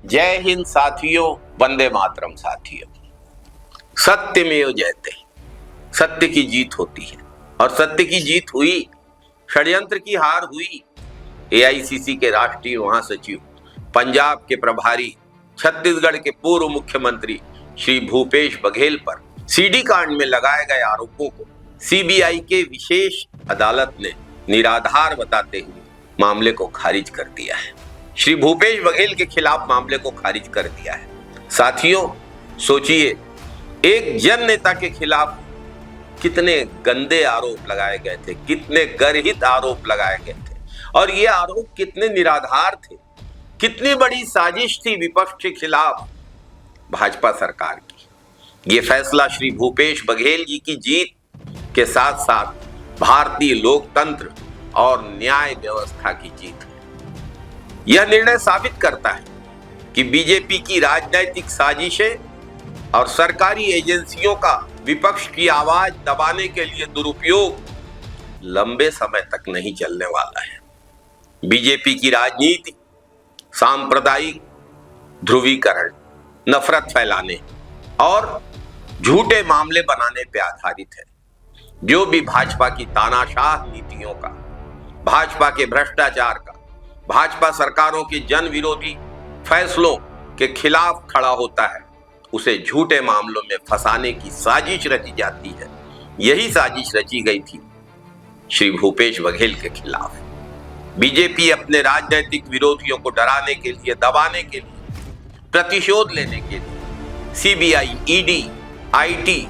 जय हिंद साथियों, वंदे मातरम साथियों। सत्यमेव जयते, सत्य की जीत होती है और सत्य की जीत हुई, षड्यंत्र की हार हुई। एआईसीसी के राष्ट्रीय महासचिव, पंजाब के प्रभारी, छत्तीसगढ़ के पूर्व मुख्यमंत्री श्री भूपेश बघेल पर सीडी कांड में लगाए गए आरोपों को सीबीआई के विशेष अदालत ने निराधार बताते हुए मामले को खारिज कर दिया है। श्री भूपेश बघेल के खिलाफ मामले को खारिज कर दिया है। साथियों, सोचिए, एक जन नेता के खिलाफ कितने गंदे आरोप लगाए गए थे, कितने गर्हित आरोप लगाए गए थे और ये आरोप कितने निराधार थे। कितनी बड़ी साजिश थी विपक्ष के खिलाफ भाजपा सरकार की। ये फैसला श्री भूपेश बघेल जी की जीत के साथ साथ भारतीय लोकतंत्र और न्याय व्यवस्था की जीत है। यह निर्णय साबित करता है कि बीजेपी की राजनीतिक साजिशें और सरकारी एजेंसियों का विपक्ष की आवाज दबाने के लिए दुरुपयोग लंबे समय तक नहीं चलने वाला है। बीजेपी की राजनीति सांप्रदायिक ध्रुवीकरण, नफरत फैलाने और झूठे मामले बनाने पर आधारित है। जो भी भाजपा की तानाशाह नीतियों का, भाजपा के भ्रष्टाचार का, भाजपा सरकारों के जन विरोधी फैसलों के खिलाफ खड़ा होता है, उसे झूठे मामलों में फंसाने की साजिश रची जाती है। यही साजिश रची गई थी श्री भूपेश बघेल के खिलाफ। बीजेपी अपने राजनीतिक विरोधियों को डराने के लिए, दबाने के लिए, प्रतिशोध लेने के लिए सीबीआई, ईडी, आईटी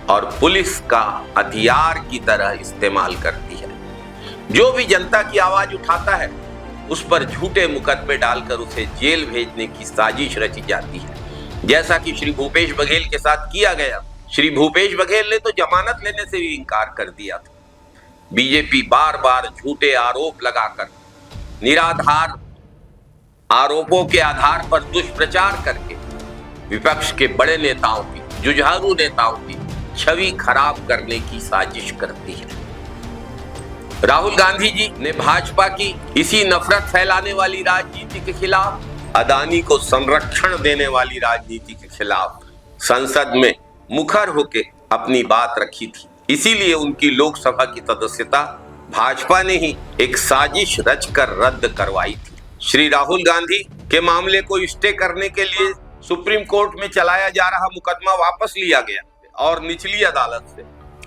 और पुलिस का हथियार की तरह इस्तेमाल करती है। जो भी जनता की आवाज उठाता है उस पर झूठे मुकदमे डालकर उसे जेल भेजने की साजिश रची जाती है, जैसा कि श्री भूपेश बघेल के साथ किया गया। श्री भूपेश बघेल ने तो जमानत लेने से भी इनकार कर दिया था। बीजेपी बार बार झूठे आरोप लगाकर, निराधार आरोपों के आधार पर दुष्प्रचार करके विपक्ष के बड़े नेताओं की, जुझारू नेताओं की छवि खराब करने की साजिश करती है। राहुल गांधी जी ने भाजपा की इसी नफरत फैलाने वाली राजनीति के खिलाफ, अदानी को संरक्षण देने वाली राजनीति के खिलाफ संसद में मुखर होकर अपनी बात रखी थी। इसीलिए उनकी लोकसभा की सदस्यता भाजपा ने ही एक साजिश रचकर रद्द करवाई थी। श्री राहुल गांधी के मामले को स्टे करने के लिए सुप्रीम कोर्ट में चलाया जा रहा मुकदमा वापस लिया गया और निचली अदालत से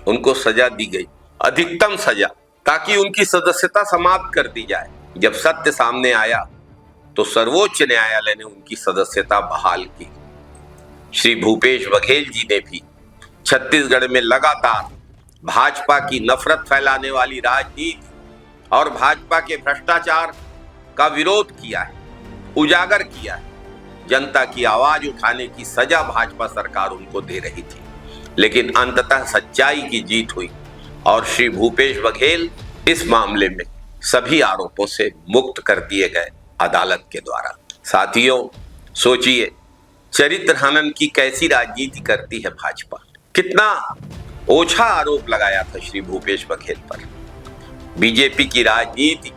उनको सजा दी गई, अधिकतम सजा, ताकि उनकी सदस्यता समाप्त कर दी जाए। जब सत्य सामने आया तो सर्वोच्च न्यायालय ने उनकी सदस्यता बहाल की। श्री भूपेश बघेल जी ने भी छत्तीसगढ़ में लगातार भाजपा की नफरत फैलाने वाली राजनीति और भाजपा के भ्रष्टाचार का विरोध किया है, उजागर किया है। जनता की आवाज उठाने की सजा भाजपा सरकार उनको दे रही थी, लेकिन अंततः सच्चाई की जीत हुई और श्री भूपेश बघेल इस मामले में सभी आरोपों से मुक्त कर दिए गए अदालत के द्वारा। साथियों, सोचिए, चरित्र हनन की कैसी राजनीति करती है भाजपा। कितना ओछा आरोप लगाया था श्री भूपेश बघेल पर। बीजेपी की राजनीति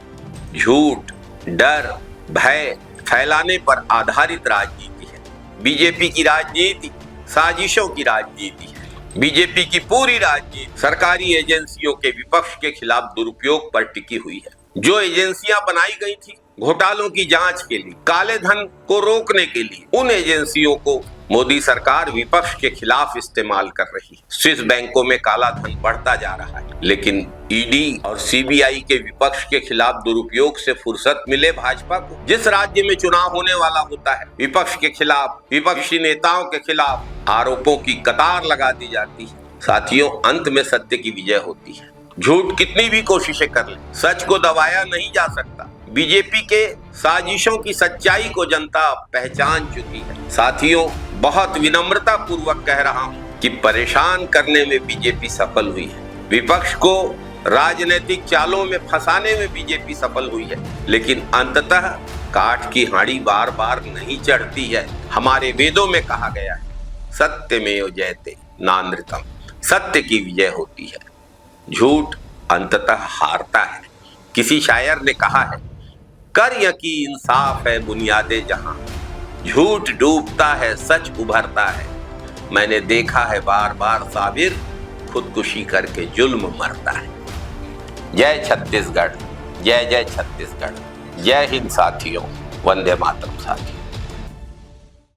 झूठ, डर, भय फैलाने पर आधारित राजनीति है। बीजेपी की राजनीति साजिशों की राजनीति है। बीजेपी की पूरी राजनीति सरकारी एजेंसियों के विपक्ष के खिलाफ दुरुपयोग पर टिकी हुई है। जो एजेंसियां बनाई गई थी घोटालों की जांच के लिए, काले धन को रोकने के लिए, उन एजेंसियों को मोदी सरकार विपक्ष के खिलाफ इस्तेमाल कर रही है। स्विस बैंकों में काला धन बढ़ता जा रहा है, लेकिन ईडी और सीबीआई के विपक्ष के खिलाफ दुरुपयोग से फुर्सत मिले भाजपा को। जिस राज्य में चुनाव होने वाला होता है, विपक्ष के खिलाफ, विपक्षी नेताओं के खिलाफ आरोपों की कतार लगा दी जाती है। साथियों, अंत में सत्य की विजय होती है। झूठ कितनी भी कोशिशें कर ले, सच को दबाया नहीं जा सकता। बीजेपी के साजिशों की सच्चाई को जनता पहचान चुकी है। साथियों, बहुत विनम्रता पूर्वक कह रहा हूं कि परेशान करने में बीजेपी सफल हुई है, विपक्ष को राजनीतिक चालों में फंसाने में बीजेपी सफल हुई है, लेकिन अंततः काठ की हांडी बार बार नहीं चढ़ती है। हमारे वेदों में कहा गया है, सत्यमेव जयते नानृतम, सत्य की विजय होती है, झूठ अंततः हारता है। किसी शायर ने कहा है, कर यकी इंसाफ है बुनियादे जहां, झूठ डूबता है, सच उभरता है। मैंने देखा है बार बार साबिर खुदकुशी करके जुल्म मरता है। जय छत्तीसगढ़, जय जय छत्तीसगढ़। जय हिंद साथियों, वंदे मातरम साथियों।